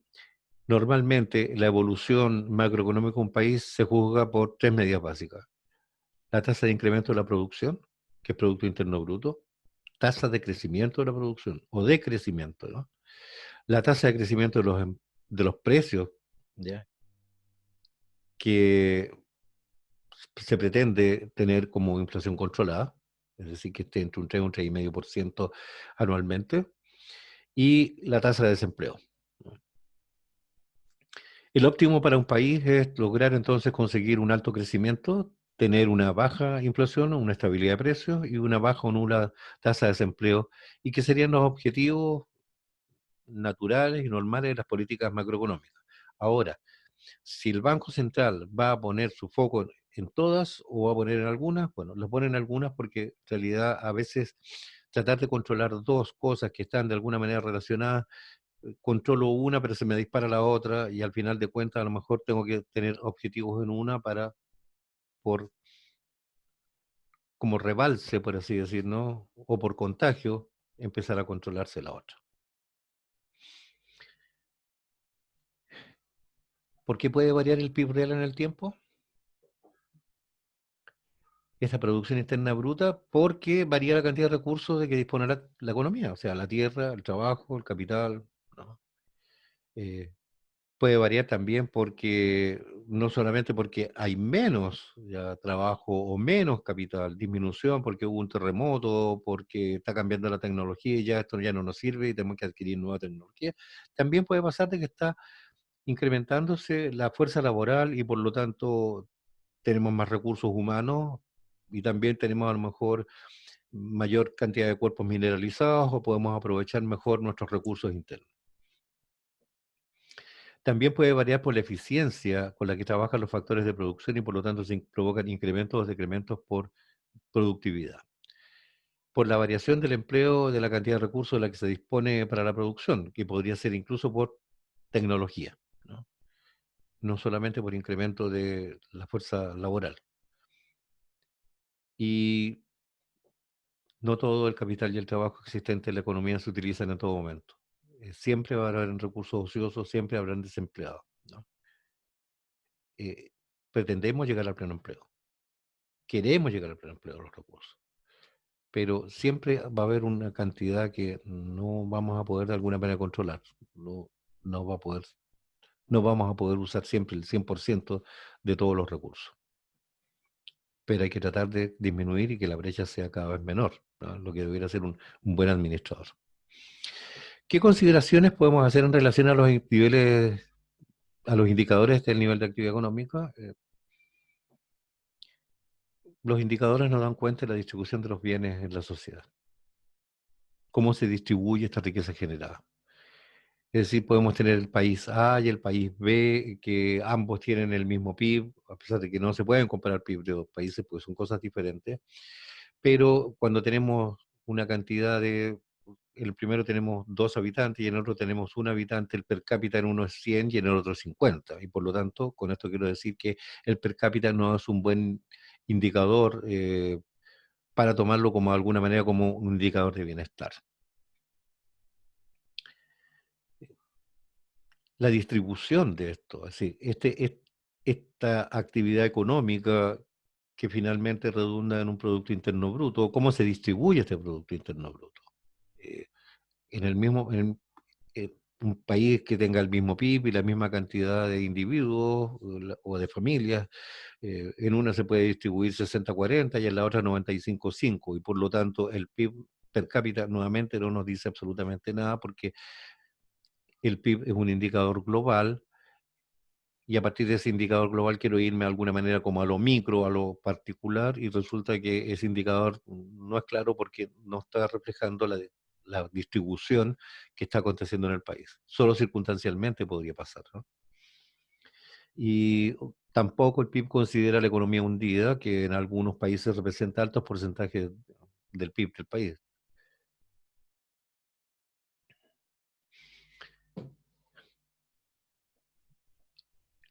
A: Normalmente la evolución macroeconómica de un país se juzga por tres medidas básicas. La tasa de incremento de la producción, que es Producto Interno Bruto, tasa de crecimiento de la producción o de crecimiento, ¿no? La tasa de crecimiento de los precios, ¿ya? Que se pretende tener como inflación controlada, es decir, que esté entre un 3 y un 3,5% anualmente, y la tasa de desempleo. El óptimo para un país es lograr entonces conseguir un alto crecimiento, tener una baja inflación, una estabilidad de precios y una baja o nula tasa de desempleo, y que serían los objetivos naturales y normales de las políticas macroeconómicas. Ahora, si el Banco Central va a poner su foco en todas o va a poner en algunas, bueno, lo ponen en algunas porque en realidad a veces tratar de controlar dos cosas que están de alguna manera relacionadas, controlo una pero se me dispara la otra y al final de cuentas a lo mejor tengo que tener objetivos en una para, por como rebalse, por así decir, ¿no? O por contagio, empezar a controlarse la otra. ¿Por qué puede variar el PIB real en el tiempo? Esa producción interna bruta, porque varía la cantidad de recursos de que dispone la economía, o sea, la tierra, el trabajo, el capital, ¿no? Eh, Puede variar también porque, no solamente porque hay menos ya, trabajo o menos capital, disminución porque hubo un terremoto, porque está cambiando la tecnología y ya esto ya no nos sirve y tenemos que adquirir nueva tecnología. También puede pasar de que está incrementándose la fuerza laboral y por lo tanto tenemos más recursos humanos y también tenemos a lo mejor mayor cantidad de cuerpos mineralizados o podemos aprovechar mejor nuestros recursos internos. También puede variar por la eficiencia con la que trabajan los factores de producción y por lo tanto se provocan incrementos o decrementos por productividad. Por la variación del empleo de la cantidad de recursos de la que se dispone para la producción, que podría ser incluso por tecnología, ¿no? No solamente por incremento de la fuerza laboral. Y no todo el capital y el trabajo existente en la economía se utilizan en todo momento. Siempre va a haber recursos ociosos, siempre habrán desempleados, ¿no? Eh, Pretendemos llegar al pleno empleo, queremos llegar al pleno empleo de los recursos, pero siempre va a haber una cantidad que no vamos a poder de alguna manera controlar, no, no va a poder, no vamos a poder usar siempre el 100% de todos los recursos, pero hay que tratar de disminuir y que la brecha sea cada vez menor, ¿no? Lo que debería ser un buen administrador. ¿Qué consideraciones podemos hacer en relación a los niveles, a los indicadores del nivel de actividad económica? Los indicadores nos dan cuenta de la distribución de los bienes en la sociedad, cómo se distribuye esta riqueza generada. Es decir, podemos tener el país A y el país B, que ambos tienen el mismo PIB, a pesar de que no se pueden comparar PIB de dos países, pues son cosas diferentes. Pero cuando tenemos una cantidad de, en el primero tenemos 2 habitantes y en el otro tenemos un habitante, el per cápita en uno es 100 y en el otro es 50. Y por lo tanto, con esto quiero decir que el per cápita no es un buen indicador para tomarlo como de alguna manera como un indicador de bienestar. La distribución de esto, así, esta actividad económica que finalmente redunda en un Producto Interno Bruto, ¿cómo se distribuye este Producto Interno Bruto? Eh, en el mismo, en un país que tenga el mismo PIB y la misma cantidad de individuos o de familias, en una se puede distribuir 60-40 y en la otra 95-5, y por lo tanto el PIB per cápita nuevamente no nos dice absolutamente nada porque el PIB es un indicador global y a partir de ese indicador global quiero irme de alguna manera como a lo micro, a lo particular, y resulta que ese indicador no es claro porque no está reflejando la distribución que está aconteciendo en el país. Solo circunstancialmente podría pasar, ¿no? Y tampoco el PIB considera la economía hundida, que en algunos países representa altos porcentajes del PIB del país.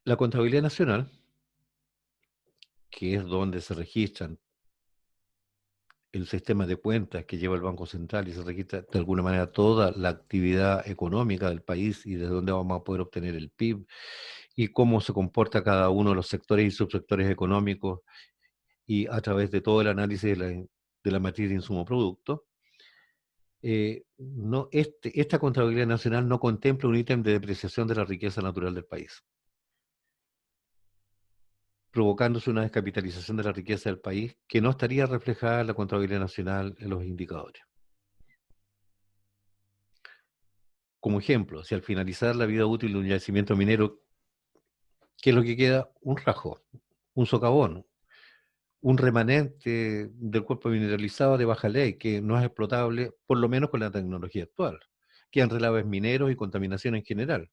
A: La contabilidad nacional, que es donde se registran el sistema de cuentas que lleva el Banco Central y se registra de alguna manera toda la actividad económica del país y de dónde vamos a poder obtener el PIB y cómo se comporta cada uno de los sectores y subsectores económicos y a través de todo el análisis de la matriz de insumo-producto. No, esta contabilidad nacional no contempla un ítem de depreciación de la riqueza natural del país, provocándose una descapitalización de la riqueza del país que no estaría reflejada en la contabilidad nacional en los indicadores. Como ejemplo, si al finalizar la vida útil de un yacimiento minero, ¿qué es lo que queda? Un rajo, un socavón, un remanente del cuerpo mineralizado de baja ley que no es explotable, por lo menos con la tecnología actual. Quedan relaves mineros y contaminación en general.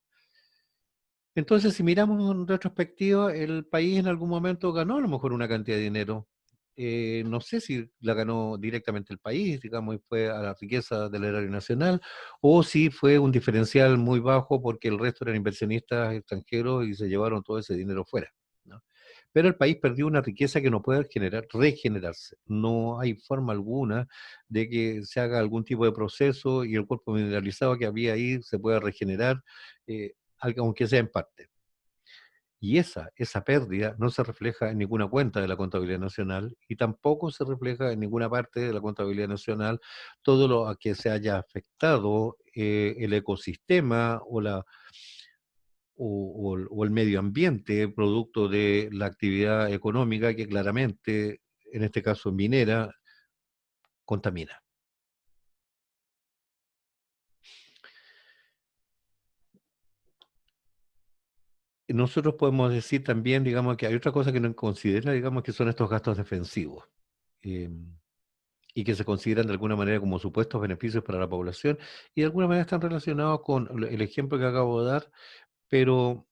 A: Entonces, si miramos en retrospectiva, el país en algún momento ganó a lo mejor una cantidad de dinero. No sé si la ganó directamente el país, digamos, y fue a la riqueza del erario nacional, o si fue un diferencial muy bajo porque el resto eran inversionistas extranjeros y se llevaron todo ese dinero fuera, ¿no? Pero el país perdió una riqueza que no puede regenerarse. No hay forma alguna de que se haga algún tipo de proceso y el cuerpo mineralizado que había ahí se pueda regenerar. Aunque sea en parte. Y esa pérdida no se refleja en ninguna cuenta de la contabilidad nacional y tampoco se refleja en ninguna parte de la contabilidad nacional todo lo a que se haya afectado el ecosistema o el medio ambiente producto de la actividad económica que claramente, en este caso minera, contamina. Nosotros podemos decir también, digamos, que hay otra cosa que no considera, digamos, que son estos gastos defensivos. Eh, y que se consideran de alguna manera como supuestos beneficios para la población y de alguna manera están relacionados con el ejemplo que acabo de dar, pero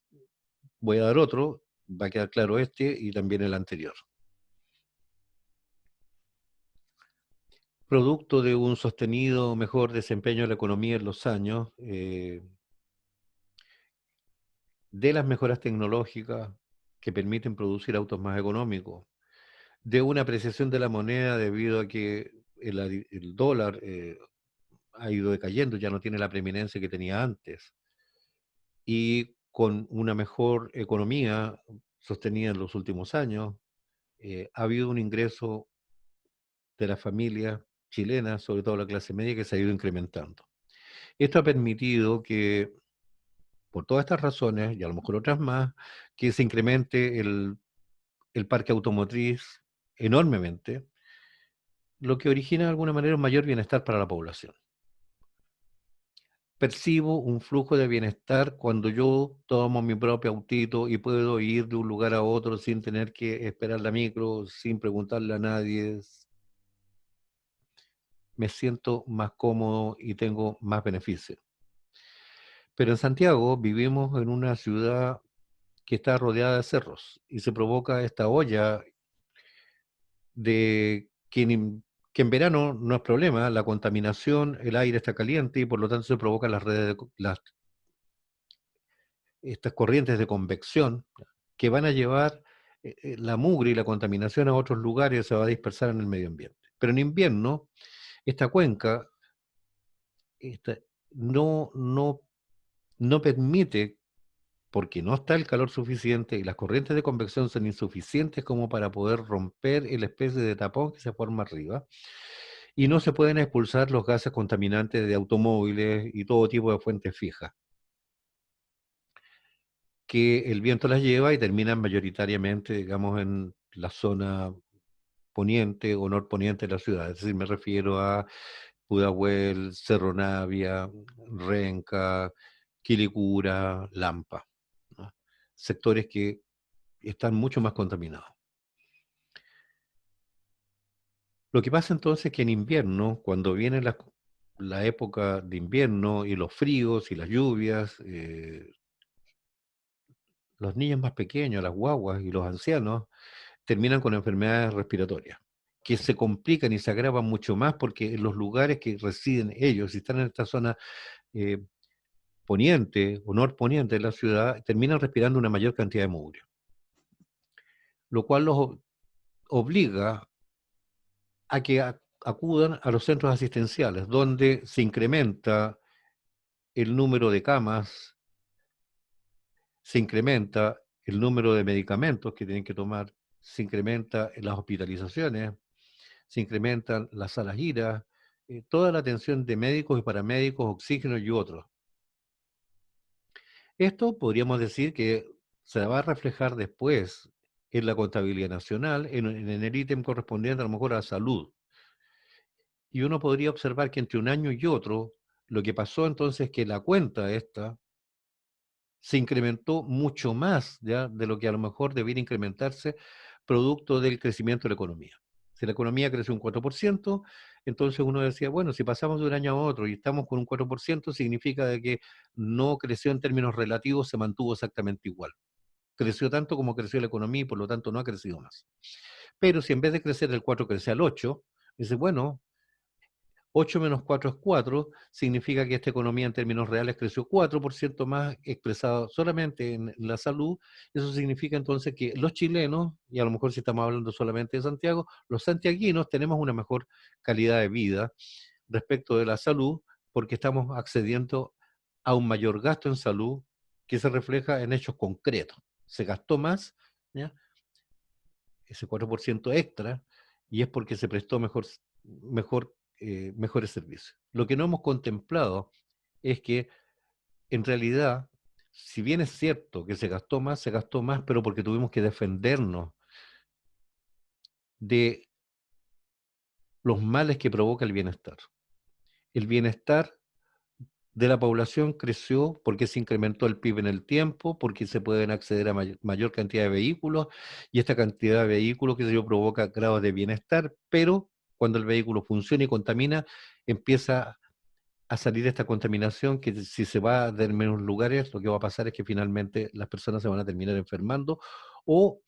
A: voy a dar otro, va a quedar claro este y también el anterior. Producto de un sostenido mejor desempeño de la economía en los años, de las mejoras tecnológicas que permiten producir autos más económicos, de una apreciación de la moneda debido a que el dólar ha ido decayendo, ya no tiene la preeminencia que tenía antes, y con una mejor economía sostenida en los últimos años, ha habido un ingreso de las familias chilenas, sobre todo la clase media, que se ha ido incrementando. Esto ha permitido que, por todas estas razones, y a lo mejor otras más, que se incremente el parque automotriz enormemente, lo que origina de alguna manera un mayor bienestar para la población. Percibo un flujo de bienestar cuando yo tomo mi propio autito y puedo ir de un lugar a otro sin tener que esperar la micro, sin preguntarle a nadie. Me siento más cómodo y tengo más beneficios. Pero en Santiago vivimos en una ciudad que está rodeada de cerros y se provoca esta olla de que en verano no es problema, la contaminación, el aire está caliente y por lo tanto se provocan estas corrientes de convección que van a llevar la mugre y la contaminación a otros lugares y se va a dispersar en el medio ambiente. Pero en invierno, esta cuenca esta, no, no, no permite, porque no está el calor suficiente y las corrientes de convección son insuficientes como para poder romper el especie de tapón que se forma arriba, y no se pueden expulsar los gases contaminantes de automóviles y todo tipo de fuentes fijas, que el viento las lleva y terminan mayoritariamente, digamos, en la zona poniente o norponiente de la ciudad. Es decir, me refiero a Pudahuel, Cerro Navia, Renca, Quilicura, Lampa, ¿no? Sectores que están mucho más contaminados. Lo que pasa entonces es que en invierno, cuando viene la época de invierno y los fríos y las lluvias, los niños más pequeños, las guaguas y los ancianos terminan con enfermedades respiratorias, que se complican y se agravan mucho más porque en los lugares que residen ellos, si están en esta zona eh, poniente o norponiente de la ciudad, terminan respirando una mayor cantidad de mugre, lo cual los obliga a que acudan a los centros asistenciales, donde se incrementa el número de camas, se incrementa el número de medicamentos que tienen que tomar, se incrementa las hospitalizaciones, se incrementan las salas giras, toda la atención de médicos y paramédicos, oxígeno y otros. Esto podríamos decir que se va a reflejar después en la contabilidad nacional, en el ítem correspondiente a lo mejor a salud. Y uno podría observar que entre un año y otro, lo que pasó entonces es que la cuenta esta se incrementó mucho más ya de lo que a lo mejor debiera incrementarse producto del crecimiento de la economía. Si la economía creció un 4%, entonces uno decía, bueno, si pasamos de un año a otro y estamos con un 4%, significa de que no creció en términos relativos, se mantuvo exactamente igual. Creció tanto como creció la economía y por lo tanto no ha crecido más. Pero si en vez de crecer el 4 crece al 8, dice, bueno, 8 menos 4 es 4, significa que esta economía en términos reales creció 4% más expresado solamente en la salud. Eso significa entonces que los chilenos, y a lo mejor si estamos hablando solamente de Santiago, los santiaguinos tenemos una mejor calidad de vida respecto de la salud porque estamos accediendo a un mayor gasto en salud que se refleja en hechos concretos. Se gastó más, ¿ya? Ese 4% extra, y es porque se prestó mejores servicios. Lo que no hemos contemplado es que en realidad, si bien es cierto que se gastó más, pero porque tuvimos que defendernos de los males que provoca el bienestar. El bienestar de la población creció porque se incrementó el PIB en el tiempo, porque se pueden acceder a mayor cantidad de vehículos, y esta cantidad de vehículos que se provoca grados de bienestar, pero cuando el vehículo funciona y contamina, empieza a salir esta contaminación que si se va a determinados lugares, lo que va a pasar es que finalmente las personas se van a terminar enfermando o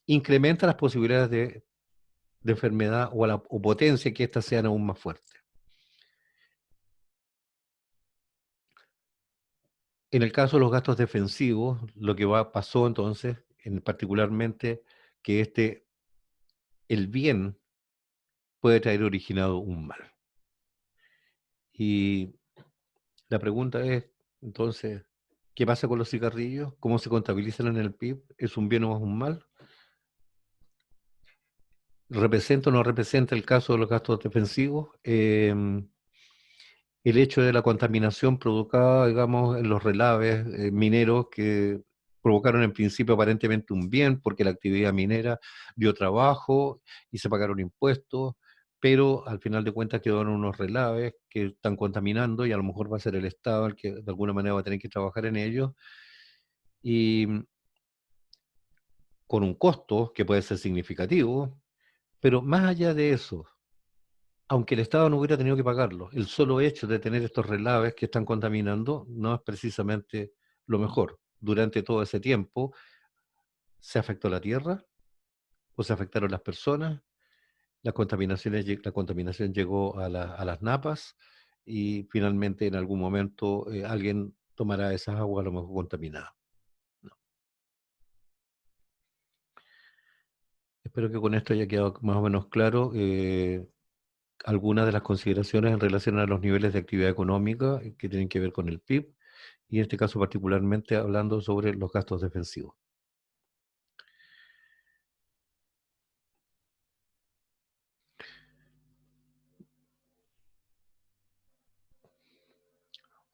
A: incrementa las posibilidades de enfermedad o potencia que éstas sean aún más fuertes. En el caso de los gastos defensivos, lo que pasó entonces, particularmente, que el bien puede traer originado un mal. Y la pregunta es, entonces, ¿qué pasa con los cigarrillos? ¿Cómo se contabilizan en el PIB? ¿Es un bien o es un mal? ¿Representa o no representa el caso de los gastos defensivos? El hecho de la contaminación provocada, digamos, en los relaves mineros que provocaron en principio aparentemente un bien porque la actividad minera dio trabajo y se pagaron impuestos, pero al final de cuentas quedaron unos relaves que están contaminando y a lo mejor va a ser el Estado el que de alguna manera va a tener que trabajar en ellos y con un costo que puede ser significativo, pero más allá de eso, aunque el Estado no hubiera tenido que pagarlo, el solo hecho de tener estos relaves que están contaminando no es precisamente lo mejor. Durante todo ese tiempo se afectó la tierra o se afectaron las personas, la contaminación llegó a las napas y finalmente en algún momento alguien tomará esas aguas a lo mejor contaminadas. No. Espero que con esto haya quedado más o menos claro. Algunas de las consideraciones en relación a los niveles de actividad económica que tienen que ver con el PIB, y en este caso particularmente hablando sobre los gastos defensivos.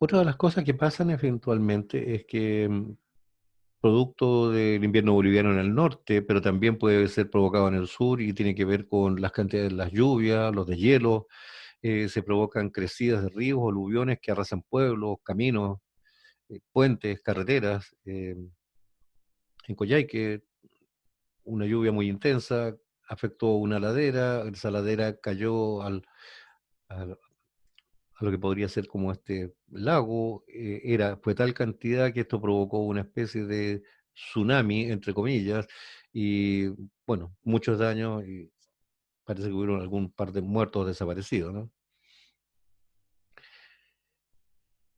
A: Otra de las cosas que pasan eventualmente es que producto del invierno boliviano en el norte, pero también puede ser provocado en el sur y tiene que ver con las cantidades de las lluvias, los deshielo, se provocan crecidas de ríos, aluviones que arrasan pueblos, caminos, puentes, carreteras. En Coyhaique, una lluvia muy intensa afectó una ladera, esa ladera cayó al- a lo que podría ser como este lago, fue tal cantidad que esto provocó una especie de tsunami, entre comillas, y bueno, muchos daños, y parece que hubieron algún par de muertos desaparecidos, ¿no?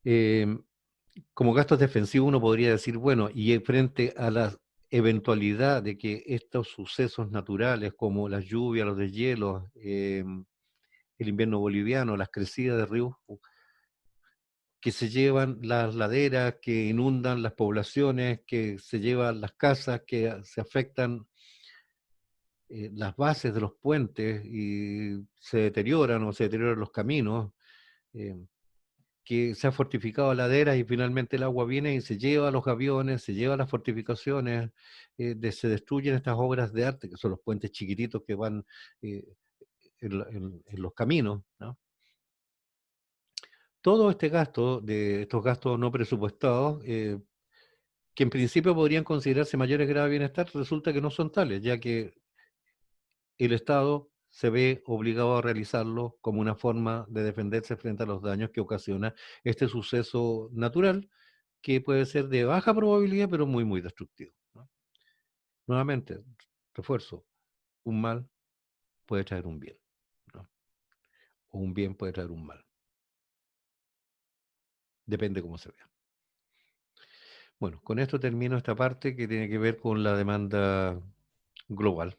A: Eh, Como gastos defensivos uno podría decir, bueno, y frente a la eventualidad de que estos sucesos naturales como las lluvias, los deshielos, el invierno boliviano, las crecidas de ríos que se llevan las laderas, que inundan las poblaciones, que se llevan las casas, que se afectan las bases de los puentes y se deterioran o se deterioran los caminos, eh, que se han fortificado laderas y finalmente el agua viene y se lleva a los aviones, se lleva a las fortificaciones, se destruyen estas obras de arte, que son los puentes chiquititos que van eh, en los caminos, ¿no? Todo este gasto, de estos gastos no presupuestados, que en principio podrían considerarse mayores graves de bienestar, resulta que no son tales, ya que el Estado se ve obligado a realizarlo como una forma de defenderse frente a los daños que ocasiona este suceso natural, que puede ser de baja probabilidad, pero muy, muy destructivo, ¿no? Nuevamente, refuerzo, un mal puede traer un bien, ¿no? O un bien puede traer un mal, depende cómo se vea. Bueno, con esto termino esta parte que tiene que ver con la demanda global.